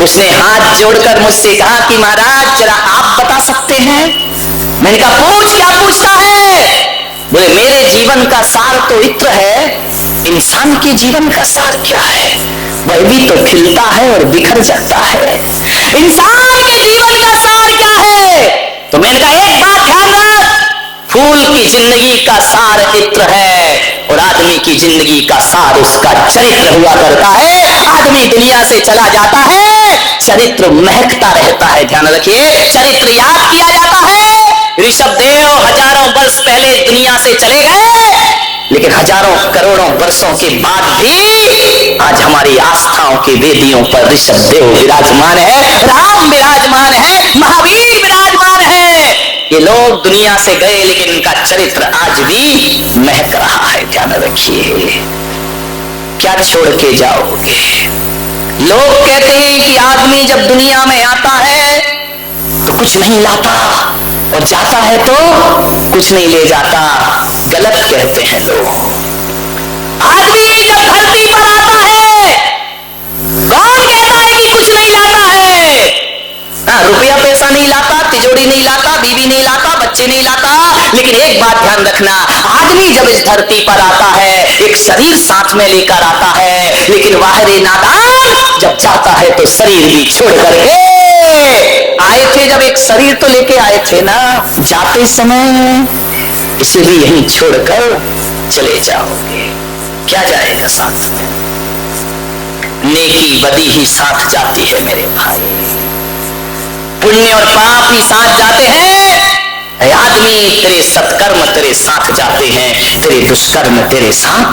उसने हाथ जोड़कर मुझसे कहा कि महाराज जरा आप बता सकते हैं। मैंने कहा पूछ, क्या पूछना है? बोले मेरे जीवन का सार तो इत्र है, इंसान के जीवन का सार क्या है? वह भी तो खिलता है और बिखर जाता है। इंसान के जीवन का सार क्या है? तो मैंने कहा एक बात ध्यान रख, फूल की जिंदगी का सार इत्र है और आदमी की जिंदगी का सार उसका चरित्र हुआ करता है। आदमी दुनिया से चला जाता है, चरित्र महकता रहता है। ध्यान रखिए, चरित्र याद किया जाता है। ऋषभदेव हजारों वर्ष पहले दुनिया से चले गए, लेकिन हजारों करोड़ों वर्षों के बाद भी आज हमारी आस्थाओं की वेदियों पर ऋषभदेव विराजमान है, राम विराजमान है, महावीर विराजमान है। ये लोग दुनिया से गए लेकिन इनका चरित्र आज भी महक रहा है। ध्यान रखिए, क्या छोड़ के जाओगे? लोग कहते हैं कि आदमी जब दुनिया में आता है तो कुछ नहीं लाता और जाता है तो कुछ नहीं ले जाता। गलत कहते हैं लोग। आदमी जब धरती पर आता है, कौन कहता है कि कुछ नहीं लाता है? रुपया पैसा नहीं लाता, तिजोरी नहीं लाता, बीवी नहीं लाता, बच्चे नहीं लाता। लेकिन एक बात ध्यान रखना, आदमी जब इस धरती पर आता है एक शरीर साथ में लेकर आता है, लेकिन वाहरे नादान जब जाता है तो शरीर भी छोड़ करके आए थे। जब एक शरीर तो लेके आए थे ना, जाते समय इसलिए यहीं छोड़कर चले जाओगे। क्या जाएगा साथ में? नेकी बदी ही साथ जाती है मेरे भाई, पुण्य और पाप ही साथ जाते हैं। आदमी तेरे सत्कर्म तेरे साथ जाते हैं, तेरे दुष्कर्म तेरे साथ।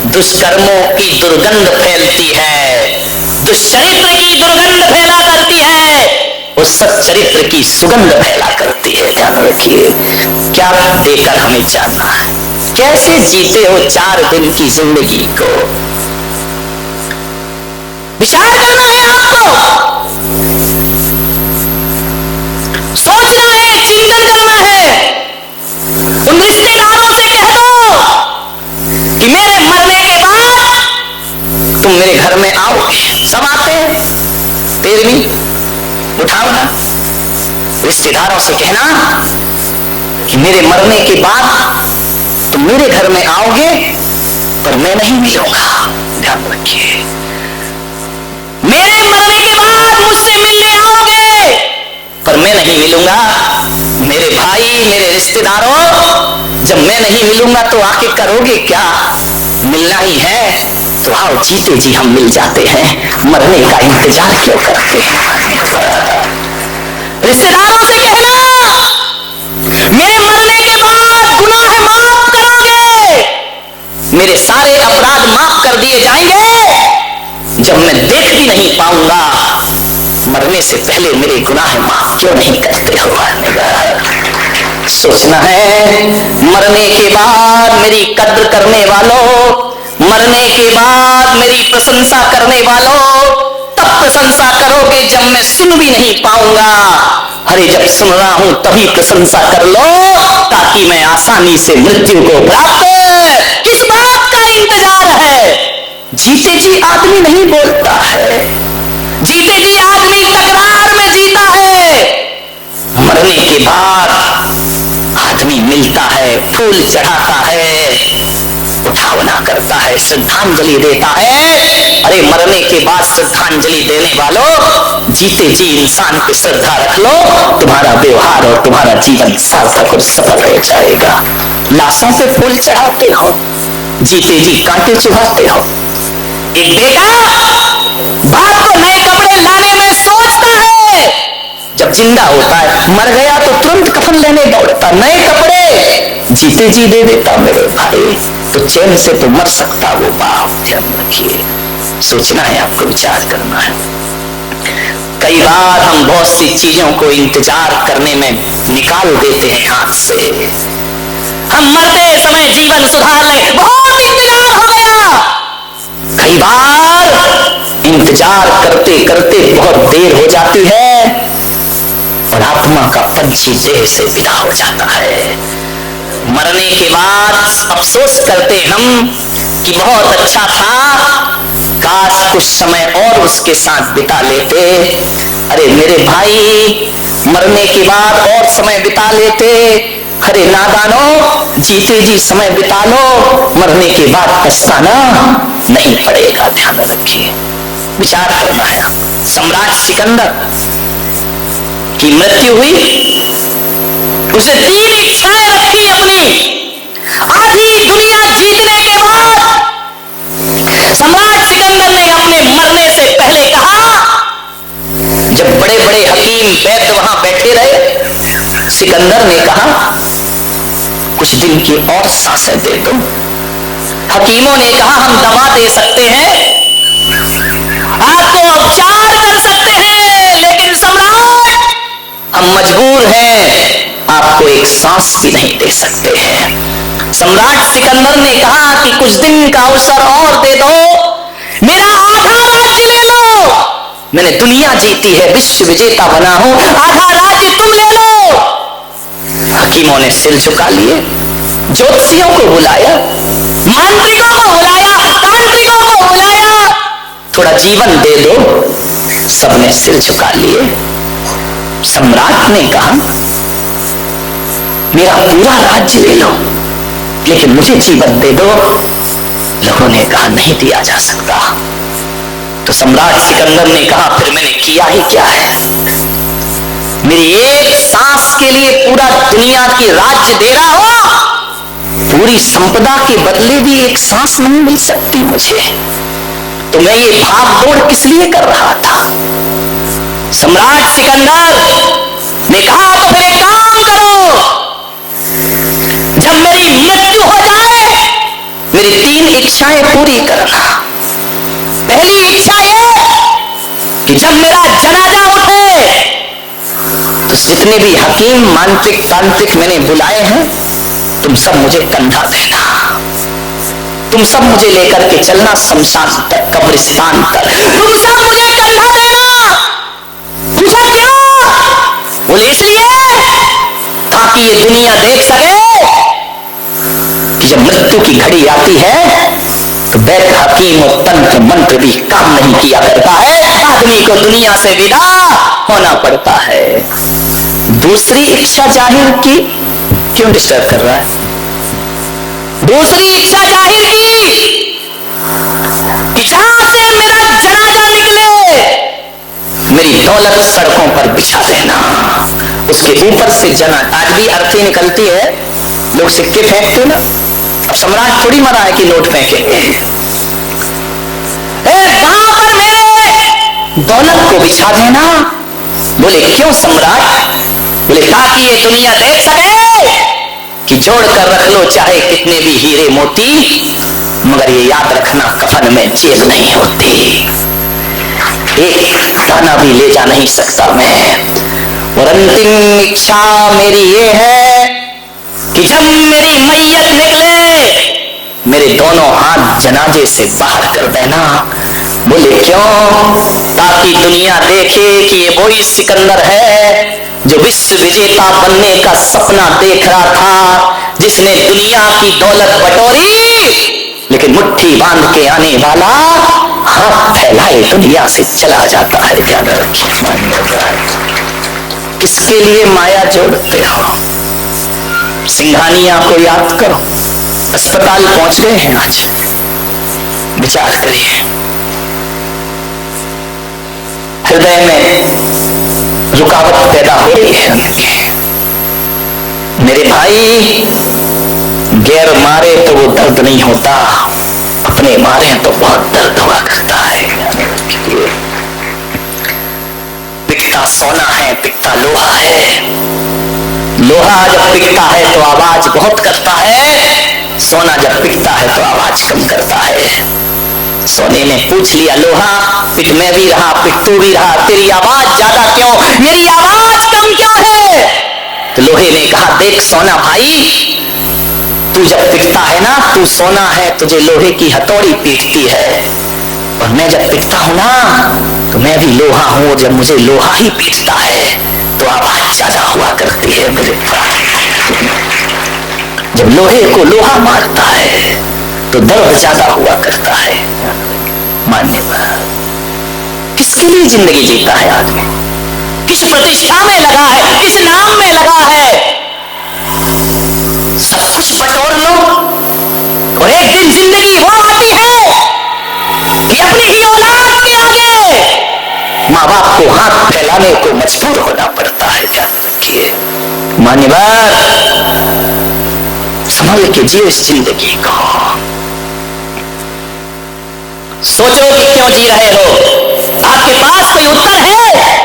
दुष्कर्मों की दुर्गंध फैलती है, दुष्चरित्र की दुर्गंध फैला करती है, और सच्चरित्र की सुगंध फैला करती है। ध्यान रखिए, क्या देकर हमें जाना है? कैसे जीते हो 4 दिन की जिंदगी को? विचार करना है आपको, सोचना है, चिंतन करना है। उन रिश्तेदारों से कह दो कि मेरे मरने के बाद तुम मेरे घर में आओगे। सब आते हैं, 13वीं उठाओ ना। रिश्तेदारों से कहना कि मेरे मरने के बाद तुम मेरे घर में आओगे पर मैं नहीं मिलूंगा। ध्यान रखिए, मेरे मरने के बाद मुझसे मिलने आओगे पर मैं नहीं मिलूंगा। मेरे भाई, मेरे रिश्तेदारों, जब मैं नहीं मिलूंगा तो आके करोगे क्या? मिलना ही है तो आओ, जीते जी हम मिल जाते हैं, मरने का इंतजार क्यों करते हैं? रिश्तेदारों से कहना मेरे मरने के बाद गुनाह माफ करोगे, मेरे सारे अपराध माफ कर दिए जाएंगे। जब मैं देख भी नहीं पाऊंगा, मरने से पहले मेरे गुनाह माफ क्यों नहीं करते हो? सोचना है, मरने के बाद मेरी कद्र करने वालों, मरने के बाद मेरी प्रशंसा करने वालों, तब प्रशंसा करोगे जब मैं सुन भी नहीं पाऊंगा। अरे जब सुन रहा हूं तभी प्रशंसा कर लो, ताकि मैं आसानी से मृत्यु को प्राप्त। किस बात का इंतजार है? जीते जी आदमी नहीं बोलता है, जीते जी आदमी तकरार में जीता है। मरने के बाद आदमी मिलता है, फूल चढ़ाता है, उठावना करता है, श्रद्धांजलि देता है। अरे मरने के बाद श्रद्धांजलि देने वालों, जीते जी इंसान पे श्रद्धा रख लो, तुम्हारा व्यवहार और तुम्हारा जीवन सार्थक और सफल हो जाएगा। लाशों पे फूल चढ़ाते हो, जीते जी कांटे चुभाते हो। एक बेटा बाप को नए कपड़े लाने में सोचता है, जब जिंदा होता है, मर गया तो तुरंत कफन लेने दौड़ता, नए कपड़े जीते जी दे देता। मेरे भाई, तो चैन से तो मर सकता वो बाप। ध्यान रखिए, सोचना है आपको, विचार करना है। कई बार हम बहुत सी चीजों को इंतजार करने में निकाल देते हैं हाथ से। हम मरते समय जीवन सुधार ले, बहुत इंतजार हो गया। कई बार इंतजार करते करते बहुत देर हो जाती है और आत्मा का पंछी देह से विदा हो जाता है। मरने के बाद अफसोस करते हम कि बहुत अच्छा था, काश कुछ समय और उसके साथ बिता लेते। अरे मेरे भाई, मरने के बाद और समय बिता लेते। अरे नादानो, जीते जी समय बिता लो, मरने के बाद पछताना नहीं पड़ेगा। ध्यान रखिए, विचार करना है। सम्राट सिकंदर की मृत्यु हुई, उसे 3 इच्छाएं रखी अपनी। आधी दुनिया जीतने के बाद सम्राट सिकंदर ने अपने मरने से पहले कहा, जब बड़े बड़े हकीम वैद्य वहां बैठे रहे, सिकंदर ने कहा कुछ दिन की और सांसें दे दो। हकीमों ने कहा हम दवा दे सकते हैं, आपको उपचार कर सकते हैं, लेकिन सम्राट हम मजबूर हैं, आपको एक सांस भी नहीं दे सकते हैं। सम्राट सिकंदर ने कहा कि कुछ दिन का अवसर और दे दो, मेरा आधा राज्य ले लो। मैंने दुनिया जीती है, विश्व विजेता बना हूं, आधा राज्य तुम ले लो। हकीमों ने सिर झुका लिए, ज्योतिषियों को बुलाया, मांत्रिकों को बुलाया, तांत्रिकों को बुलाया, थोड़ा जीवन दे दो। सबने सिर झुका लिए। सम्राट ने कहा मेरा पूरा राज्य ले लो, लेकिन मुझे जीवन दे दो। लोगों ने कहा नहीं दिया जा सकता। तो सम्राट सिकंदर ने कहा फिर मैंने किया ही क्या है? मेरी एक सांस के लिए पूरा दुनिया की राज्य दे रहा हो, पूरी संपदा के बदले भी एक सांस नहीं मिल सकती मुझे, तो मैं ये भाग दौड़ किस लिए कर रहा था? सम्राट सिकंदर ने कहा तो फिर एक काम करो, जब मेरी मृत्यु हो जाए मेरी 3 इच्छाएं पूरी करना। पहली इच्छा यह कि जब मेरा जनाजा उठे तो जितने भी हकीम मांत्रिक तांत्रिक मैंने बुलाए हैं, तुम सब मुझे कंधा देना, तुम सब मुझे लेकर के चलना शमशान तक, कब्रिस्तान तक, तुम सब मुझे कंधा देना। पूछा क्यों? बोले इसलिए ताकि ये दुनिया देख सके कि जब मृत्यु की घड़ी आती है तो वैद्य हकीम और तंत्र मंत्र भी काम नहीं किया करता है, आदमी को दुनिया से विदा होना पड़ता है। दूसरी इच्छा जाहिर की, क्यों डिस्टर्ब कर रहा है? दूसरी इच्छा जाहिर की कि जहां से मेरा जनाजा निकले मेरी दौलत सड़कों पर बिछा देना, उसके ऊपर से जना। आज भी अर्थी निकलती है, लोग सिक्के फेंकते ना, अब सम्राट थोड़ी मरा है कि नोट फेंकेंगे। वहां पर मेरे दौलत को बिछा देना। बोले क्यों सम्राट? बोले ताकि ये दुनिया देख सके कि जोड़ कर रख लो चाहे कितने भी हीरे मोती, मगर ये याद रखना कफन में जेल नहीं होती, एक दाना भी ले जा नहीं सकता मैं। और अंतिम इच्छा मेरी ये है कि जब मेरी मैयत निकले मेरे दोनों हाथ जनाजे से बाहर कर देना। बोले क्यों? ताकि दुनिया देखे कि ये वही सिकंदर है जो विश्व विजेता बनने का सपना देख रहा था, जिसने दुनिया की दौलत बटोरी, लेकिन मुट्ठी बांध के आने वाला हाथ फैलाए दुनिया से चला जाता है। ध्यान रखिए, किसके लिए माया जोड़ते हो? सिंघानिया को याद करो, अस्पताल पहुंच गए हैं आज, विचार करिए। हृदय में रुकावट पैदा हो रही है। मेरे भाई, गैर मारे तो वो दर्द नहीं होता, अपने मारे तो बहुत दर्द हुआ करता है। पिघता सोना है, पिघता लोहा है। लोहा जब पिघता है तो आवाज बहुत करता है, सोना जब पिघता है तो आवाज कम करता है। सोने ने पूछ लिया लोहा, पिघ मैं भी रहा, पिघ तू भी रहा, तेरी आवाज ज्यादा क्यों, मेरी आवाज कम क्यों है? तो लोहे ने कहा देख सोना भाई, तू जब पिघता है ना, तू सोना है, तुझे लोहे की हथौड़ी पीटती है, और मैं जब पिघता हूं ना तो मैं भी लोहा हूं, और जब मुझे लोहा ही पीटता है तो आवाज ज्यादा हुआ करती है मेरे भाई। जब लोहे को लोहा मारता है तो दर्द ज्यादा हुआ करता है। मान्यवर, किसके लिए जिंदगी जीता है आदमी? किस प्रतिष्ठा में लगा है, किस नाम में लगा है? सब कुछ बटोर लो और एक दिन जिंदगी वो आती है कि अपनी ही औलाद के आगे माँ बाप को हाथ फैलाने को मजबूर होना पड़ता है। ध्यान रखिए मान्यवर, संभल के जियो इस जिंदगी को। सोचो कि क्यों जी रहे हो, आपके पास कोई उत्तर है?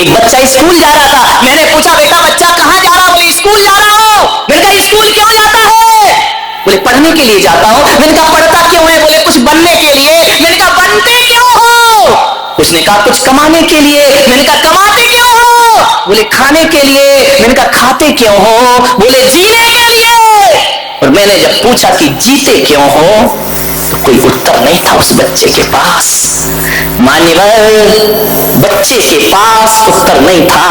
एक बच्चा स्कूल जा रहा था, मैंने पूछा बेटा बच्चा कहाँ जा रहा हो? बोले स्कूल जा रहा हो। मैंने कहा स्कूल क्यों जाता है? बोले पढ़ने के लिए जाता हूं। मैंने कहा पढ़ता क्यों है? बोले कुछ बनने के लिए। मैंने कहा बनते क्यों हो? उसने कहा कुछ कमाने के लिए। मैंने कहा कमाते क्यों हो? बोले खाने के लिए। मैंने कहा खाते क्यों हो? बोले जीने के लिए। और मैंने जब पूछा कि जीते क्यों हो, तो कोई उत्तर नहीं था उस बच्चे के पास। मान्यवर, बच्चे के पास उत्तर नहीं था,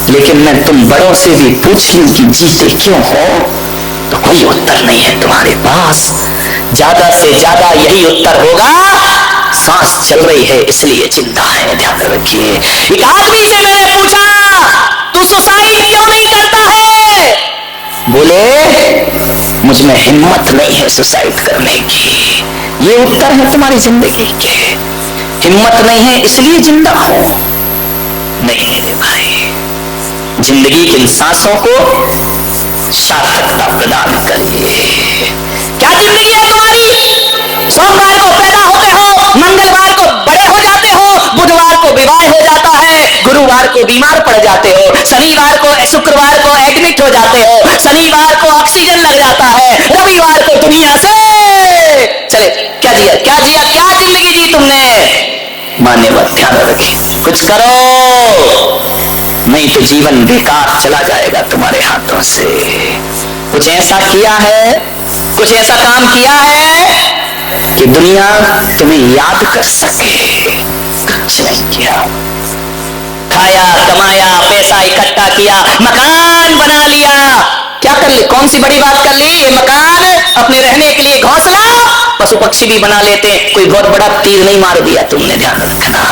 लेकिन मैं तुम बड़ों से भी पूछ लूं कि जीते क्यों हो, तो कोई उत्तर नहीं है तुम्हारे पास। ज्यादा से ज्यादा यही उत्तर होगा, सांस चल रही है इसलिए जिंदा है। ध्यान रखिए। एक आदमी से मैंने पूछा तू सुसाइड क्यों नहीं करता है? बोले मुझ में हिम्मत नहीं है सुसाइड करने की। ये उत्तर है तुम्हारी जिंदगी के। हिम्मत नहीं है इसलिए जिंदा हो? नहीं मेरे भाई, जिंदगी की इन सांसों को सार्थकता प्रदान करिए। क्या जिंदगी है तुम्हारी? सोमवार को पैदा होते हो, मंगलवार को बड़े हो जाते हो, बुधवार को विवाह हो जाता है, गुरुवार को बीमार पड़ जाते हो, शनिवार को शुक्रवार को एडमिट हो जाते हो, शनिवार को ऑक्सीजन लग जाता है, रविवार को दुनिया से चले। क्या जिया, क्या जिया, क्या जिंदगी जी तुमने? मान्यवर ध्यान रखिए, कुछ करो, नहीं तो जीवन बेकार चला जाएगा तुम्हारे हाथों से। कुछ ऐसा किया है, कुछ ऐसा काम किया है कि दुनिया तुम्हें याद कर सके? कुछ नहीं किया। खाया, कमाया, पैसा इकट्ठा किया, मकान बना लिया। क्या कर ली? कौन सी बड़ी बात कर ली? ये मकान, अपने रहने के लिए घोंसला, पशु पक्षी भी बना लेते, कोई बहुत बड़ा तीर नहीं मार दिया तुमने। ध्यान रखना।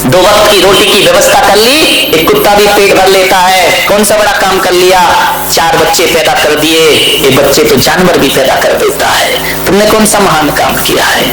2 वक्त की रोटी की व्यवस्था कर ली, एक कुत्ता भी पेट भर लेता है। कौन सा बड़ा काम कर लिया? 4 बच्चे पैदा कर दिए, एक बच्चे तो जानवर भी पैदा कर देता है। तुमने कौन सा महान काम किया है?